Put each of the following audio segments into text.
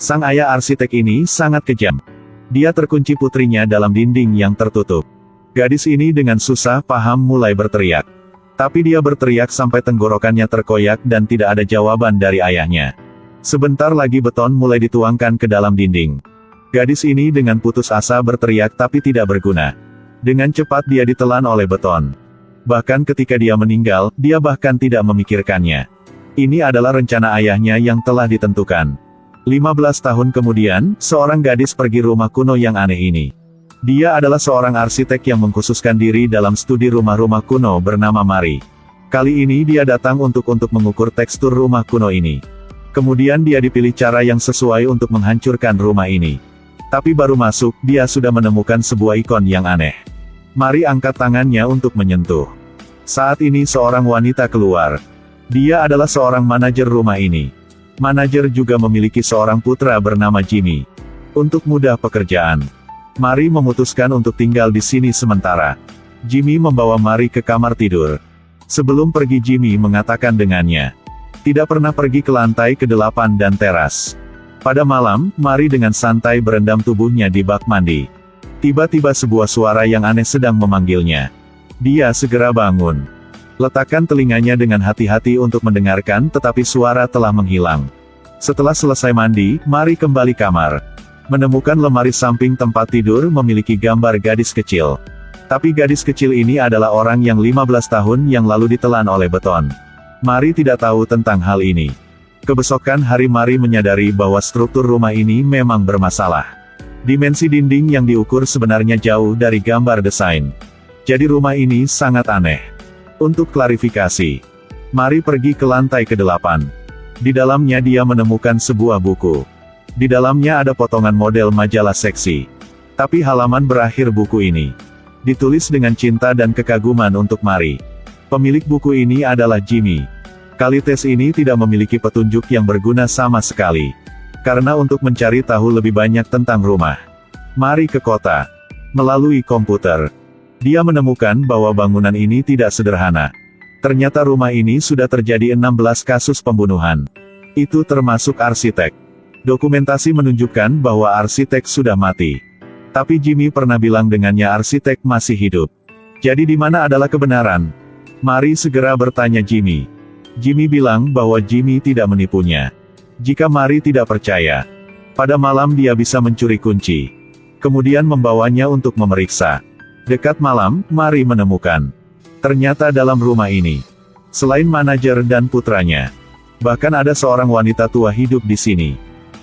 Sang ayah arsitek ini sangat kejam. Dia terkunci putrinya dalam dinding yang tertutup. Gadis ini dengan susah paham mulai berteriak. Tapi dia berteriak sampai tenggorokannya terkoyak dan tidak ada jawaban dari ayahnya. Sebentar lagi beton mulai dituangkan ke dalam dinding. Gadis ini dengan putus asa berteriak tapi tidak berguna. Dengan cepat dia ditelan oleh beton. Bahkan ketika dia meninggal, dia bahkan tidak memikirkannya. Ini adalah rencana ayahnya yang telah ditentukan. 15 tahun kemudian, seorang gadis pergi rumah kuno yang aneh ini. Dia adalah seorang arsitek yang mengkhususkan diri dalam studi rumah-rumah kuno bernama Mari. Kali ini dia datang untuk mengukur tekstur rumah kuno ini. Kemudian dia dipilih cara yang sesuai untuk menghancurkan rumah ini. Tapi baru masuk, dia sudah menemukan sebuah ikon yang aneh. Mari angkat tangannya untuk menyentuh. Saat ini seorang wanita keluar. Dia adalah seorang manajer rumah ini. Manajer juga memiliki seorang putra bernama Jimmy. Untuk mudah pekerjaan, Mari memutuskan untuk tinggal di sini sementara. Jimmy membawa Mari ke kamar tidur. Sebelum pergi Jimmy mengatakan dengannya, tidak pernah pergi ke lantai ke-8 dan teras. Pada malam, Mari dengan santai berendam tubuhnya di bak mandi. Tiba-tiba sebuah suara yang aneh sedang memanggilnya. Dia segera bangun. Letakkan telinganya dengan hati-hati untuk mendengarkan tetapi suara telah menghilang. Setelah selesai mandi, Mari kembali kamar. Menemukan lemari samping tempat tidur memiliki gambar gadis kecil. Tapi gadis kecil ini adalah orang yang 15 tahun yang lalu ditelan oleh beton. Mari tidak tahu tentang hal ini. Kebesokan hari Mari menyadari bahwa struktur rumah ini memang bermasalah. Dimensi dinding yang diukur sebenarnya jauh dari gambar desain. Jadi rumah ini sangat aneh. Untuk klarifikasi, Mari pergi ke lantai ke-8. Di dalamnya dia menemukan sebuah buku. Di dalamnya ada potongan model majalah seksi. Tapi halaman berakhir buku ini ditulis dengan cinta dan kekaguman untuk Mari. Pemilik buku ini adalah Jimmy. Kali tes ini tidak memiliki petunjuk yang berguna sama sekali. Karena untuk mencari tahu lebih banyak tentang rumah, Mari ke kota. Melalui komputer, dia menemukan bahwa bangunan ini tidak sederhana. Ternyata rumah ini sudah terjadi 16 kasus pembunuhan. Itu termasuk arsitek. Dokumentasi menunjukkan bahwa arsitek sudah mati. Tapi Jimmy pernah bilang dengannya arsitek masih hidup. Jadi di mana adalah kebenaran? Mari segera bertanya Jimmy. Jimmy bilang bahwa Jimmy tidak menipunya. Jika Mari tidak percaya, pada malam dia bisa mencuri kunci. Kemudian membawanya untuk memeriksa. Dekat malam, Mari menemukan. Ternyata dalam rumah ini, selain manajer dan putranya, bahkan ada seorang wanita tua hidup di sini.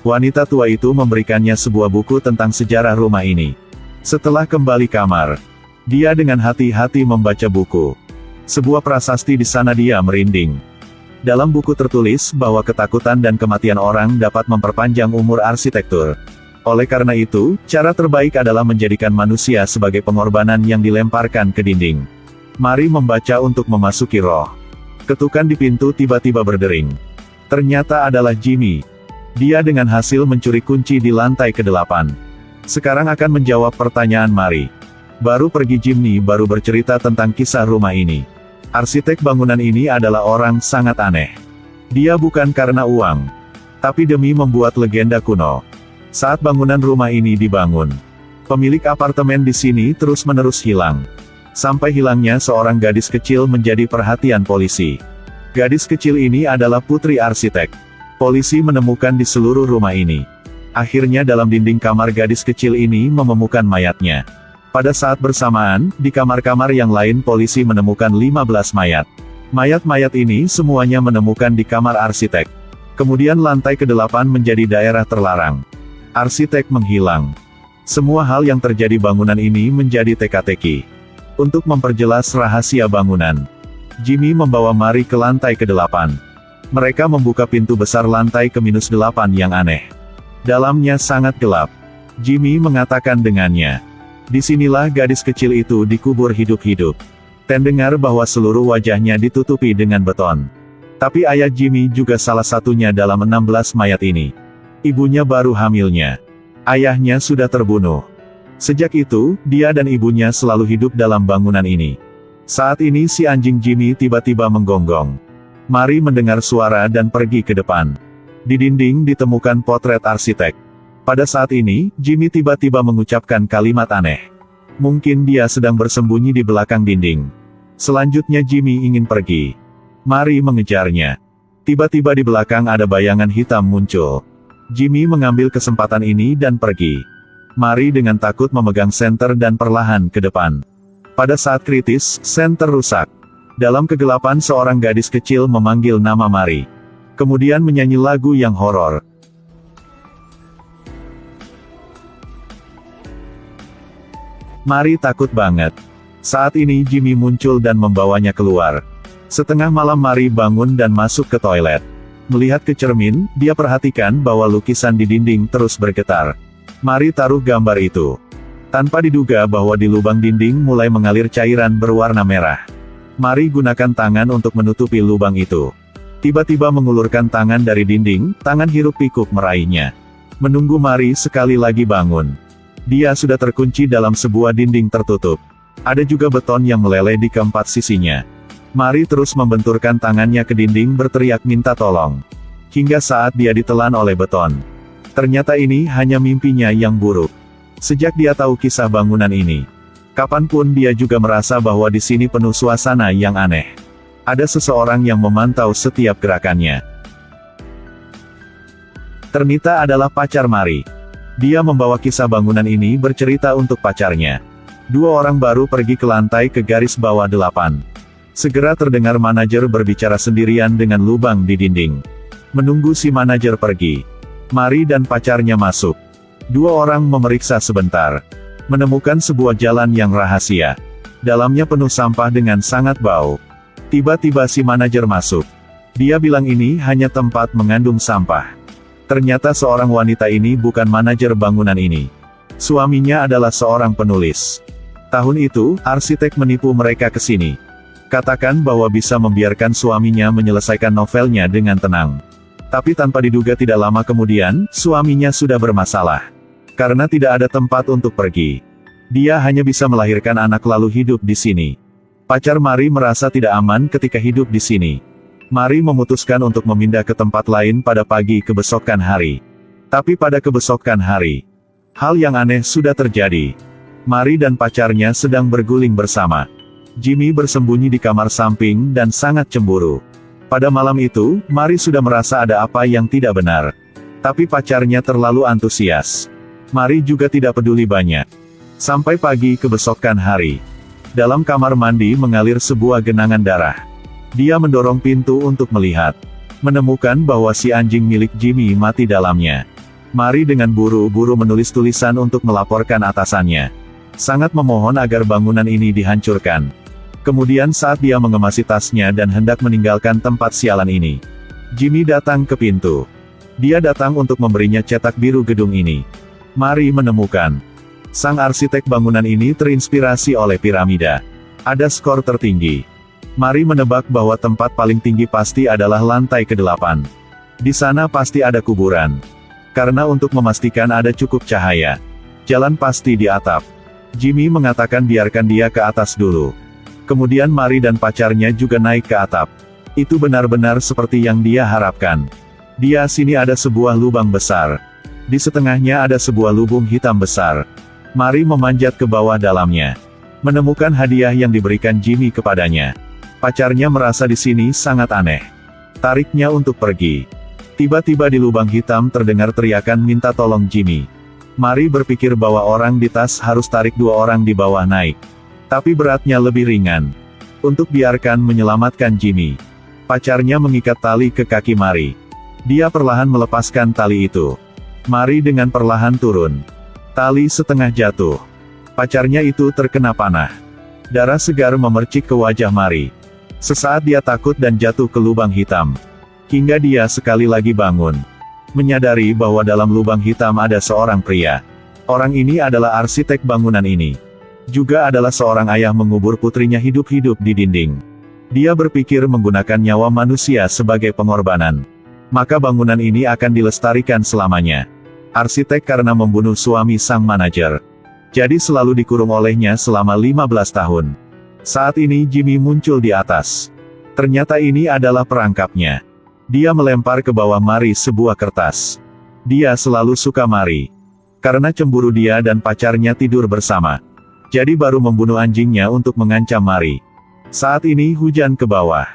Wanita tua itu memberikannya sebuah buku tentang sejarah rumah ini. Setelah kembali kamar, dia dengan hati-hati membaca buku. Sebuah prasasti di sana dia merinding. Dalam buku tertulis bahwa ketakutan dan kematian orang dapat memperpanjang umur arsitektur. Oleh karena itu, cara terbaik adalah menjadikan manusia sebagai pengorbanan yang dilemparkan ke dinding. Mari membaca untuk memasuki roh. Ketukan di pintu tiba-tiba berdering. Ternyata adalah Jimmy. Dia dengan hasil mencuri kunci di lantai ke-8. Sekarang akan menjawab pertanyaan Mari. Baru pergi Jimmy baru bercerita tentang kisah rumah ini. Arsitek bangunan ini adalah orang sangat aneh. Dia bukan karena uang, tapi demi membuat legenda kuno. Saat bangunan rumah ini dibangun, pemilik apartemen di sini terus-menerus hilang. Sampai hilangnya seorang gadis kecil menjadi perhatian polisi. Gadis kecil ini adalah putri arsitek. Polisi menemukan di seluruh rumah ini. Akhirnya dalam dinding kamar gadis kecil ini menemukan mayatnya. Pada saat bersamaan, di kamar-kamar yang lain polisi menemukan 15 mayat. Mayat-mayat ini semuanya menemukan di kamar arsitek. Kemudian lantai ke-8 menjadi daerah terlarang. Arsitek menghilang. Semua hal yang terjadi bangunan ini menjadi teka-teki. Untuk memperjelas rahasia bangunan, Jimmy membawa Mari ke lantai ke-8. Mereka membuka pintu besar lantai ke-8 yang aneh. Dalamnya sangat gelap. Jimmy mengatakan dengannya, disinilah gadis kecil itu dikubur hidup-hidup. Terdengar bahwa seluruh wajahnya ditutupi dengan beton. Tapi ayah Jimmy juga salah satunya dalam 16 mayat ini. Ibunya baru hamilnya. Ayahnya sudah terbunuh. Sejak itu, dia dan ibunya selalu hidup dalam bangunan ini. Saat ini si anjing Jimmy tiba-tiba menggonggong. Mari mendengar suara dan pergi ke depan. Di dinding ditemukan potret arsitek. Pada saat ini, Jimmy tiba-tiba mengucapkan kalimat aneh. Mungkin dia sedang bersembunyi di belakang dinding. Selanjutnya Jimmy ingin pergi. Mary mengejarnya. Tiba-tiba di belakang ada bayangan hitam muncul. Jimmy mengambil kesempatan ini dan pergi. Mary dengan takut memegang senter dan perlahan ke depan. Pada saat kritis, senter rusak. Dalam kegelapan seorang gadis kecil memanggil nama Mary. Kemudian menyanyi lagu yang horor. Mary takut banget. Saat ini Jimmy muncul dan membawanya keluar. Setengah malam Mary bangun dan masuk ke toilet. Melihat ke cermin, dia perhatikan bahwa lukisan di dinding terus bergetar. Mary taruh gambar itu. Tanpa diduga bahwa di lubang dinding mulai mengalir cairan berwarna merah. Mary gunakan tangan untuk menutupi lubang itu. Tiba-tiba mengulurkan tangan dari dinding, tangan hiruk-pikuk meraihnya. Menunggu Mary sekali lagi bangun. Dia sudah terkunci dalam sebuah dinding tertutup. Ada juga beton yang meleleh di keempat sisinya. Mary terus membenturkan tangannya ke dinding berteriak minta tolong. Hingga saat dia ditelan oleh beton. Ternyata ini hanya mimpinya yang buruk. Sejak dia tahu kisah bangunan ini, kapanpun dia juga merasa bahwa di sini penuh suasana yang aneh. Ada seseorang yang memantau setiap gerakannya. Ternyata adalah pacar Mary. Dia membawa kisah bangunan ini bercerita untuk pacarnya. Dua orang baru pergi ke lantai ke garis bawah 8. Segera terdengar manajer berbicara sendirian dengan lubang di dinding. Menunggu si manajer pergi, Mary dan pacarnya masuk. Dua orang memeriksa sebentar. Menemukan sebuah jalan yang rahasia. Dalamnya penuh sampah dengan sangat bau. Tiba-tiba si manajer masuk. Dia bilang ini hanya tempat mengandung sampah. Ternyata seorang wanita ini bukan manajer bangunan ini. Suaminya adalah seorang penulis. Tahun itu, arsitek menipu mereka ke sini. Katakan bahwa bisa membiarkan suaminya menyelesaikan novelnya dengan tenang. Tapi tanpa diduga tidak lama kemudian, suaminya sudah bermasalah. Karena tidak ada tempat untuk pergi. Dia hanya bisa melahirkan anak lalu hidup di sini. Pacar Mary merasa tidak aman ketika hidup di sini. Mary memutuskan untuk memindah ke tempat lain pada pagi kebesokan hari. Tapi pada kebesokan hari, hal yang aneh sudah terjadi. Mary dan pacarnya sedang berguling bersama. Jimmy bersembunyi di kamar samping dan sangat cemburu. Pada malam itu, Mary sudah merasa ada apa yang tidak benar. Tapi pacarnya terlalu antusias. Mary juga tidak peduli banyak. Sampai pagi kebesokan hari. Dalam kamar mandi mengalir sebuah genangan darah. Dia mendorong pintu untuk melihat. Menemukan bahwa si anjing milik Jimmy mati dalamnya. Mary dengan buru-buru menulis tulisan untuk melaporkan atasannya. Sangat memohon agar bangunan ini dihancurkan. Kemudian saat dia mengemasi tasnya dan hendak meninggalkan tempat sialan ini, Jimmy datang ke pintu. Dia datang untuk memberinya cetak biru gedung ini. Mary menemukan. Sang arsitek bangunan ini terinspirasi oleh piramida. Ada skor tertinggi. Mary menebak bahwa tempat paling tinggi pasti adalah lantai ke-8. Di sana pasti ada kuburan. Karena untuk memastikan ada cukup cahaya, jalan pasti di atap. Jimmy mengatakan biarkan dia ke atas dulu. Kemudian Mary dan pacarnya juga naik ke atap. Itu benar-benar seperti yang dia harapkan. Di sini ada sebuah lubang besar. Di setengahnya ada sebuah lubung hitam besar. Mary memanjat ke bawah dalamnya. Menemukan hadiah yang diberikan Jimmy kepadanya. Pacarnya merasa di sini sangat aneh. Tariknya untuk pergi. Tiba-tiba di lubang hitam terdengar teriakan minta tolong Jimmy. Mary berpikir bahwa orang di tas harus tarik dua orang di bawah naik. Tapi beratnya lebih ringan. Untuk biarkan menyelamatkan Jimmy, pacarnya mengikat tali ke kaki Mary. Dia perlahan melepaskan tali itu. Mary dengan perlahan turun. Tali setengah jatuh. Pacarnya itu terkena panah. Darah segar memercik ke wajah Mary. Sesaat dia takut dan jatuh ke lubang hitam. Hingga dia sekali lagi bangun. Menyadari bahwa dalam lubang hitam ada seorang pria. Orang ini adalah arsitek bangunan ini. Juga adalah seorang ayah mengubur putrinya hidup-hidup di dinding. Dia berpikir menggunakan nyawa manusia sebagai pengorbanan. Maka bangunan ini akan dilestarikan selamanya. Arsitek karena membunuh suami sang manajer. Jadi selalu dikurung olehnya selama 15 tahun. Saat ini Jimmy muncul di atas. Ternyata ini adalah perangkapnya. Dia melempar ke bawah Mari sebuah kertas. Dia selalu suka Mari. Karena cemburu dia dan pacarnya tidur bersama. Jadi baru membunuh anjingnya untuk mengancam Mari. Saat ini hujan ke bawah.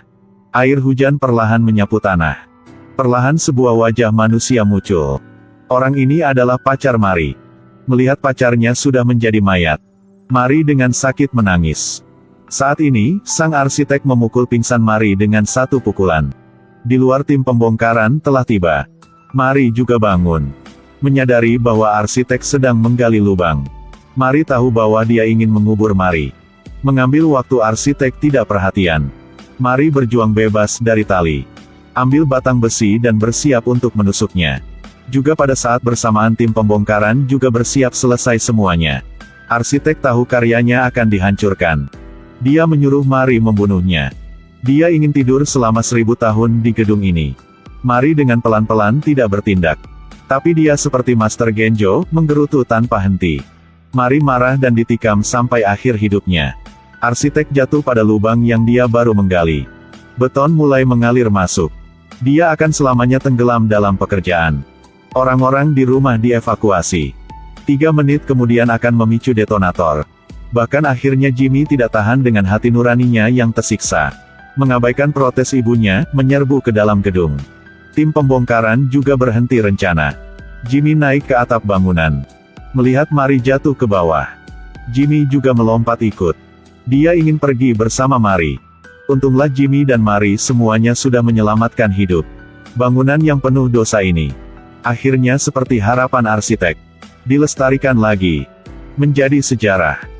Air hujan perlahan menyapu tanah. Perlahan sebuah wajah manusia muncul. Orang ini adalah pacar Mari. Melihat pacarnya sudah menjadi mayat, Mari dengan sakit menangis. Saat ini, sang arsitek memukul pingsan Mari dengan satu pukulan. Di luar tim pembongkaran telah tiba. Mari juga bangun. Menyadari bahwa arsitek sedang menggali lubang. Mari tahu bahwa dia ingin mengubur Mari. Mengambil waktu arsitek tidak perhatian. Mari berjuang bebas dari tali. Ambil batang besi dan bersiap untuk menusuknya. Juga pada saat bersamaan tim pembongkaran juga bersiap selesai semuanya. Arsitek tahu karyanya akan dihancurkan. Dia menyuruh Mari membunuhnya. Dia ingin tidur selama 1000 tahun di gedung ini. Mari dengan pelan-pelan tidak bertindak. Tapi dia seperti Master Genjo, menggerutu tanpa henti. Mari marah dan ditikam sampai akhir hidupnya. Arsitek jatuh pada lubang yang dia baru menggali. Beton mulai mengalir masuk. Dia akan selamanya tenggelam dalam pekerjaan. Orang-orang di rumah dievakuasi. 3 menit kemudian akan memicu detonator. Bahkan akhirnya Jimmy tidak tahan dengan hati nuraninya yang tersiksa. Mengabaikan protes ibunya, menyerbu ke dalam gedung. Tim pembongkaran juga berhenti rencana. Jimmy naik ke atap bangunan. Melihat Mari jatuh ke bawah, Jimmy juga melompat ikut. Dia ingin pergi bersama Mari. Untunglah Jimmy dan Mari semuanya sudah menyelamatkan hidup. Bangunan yang penuh dosa ini, akhirnya seperti harapan arsitek, dilestarikan lagi. Menjadi sejarah.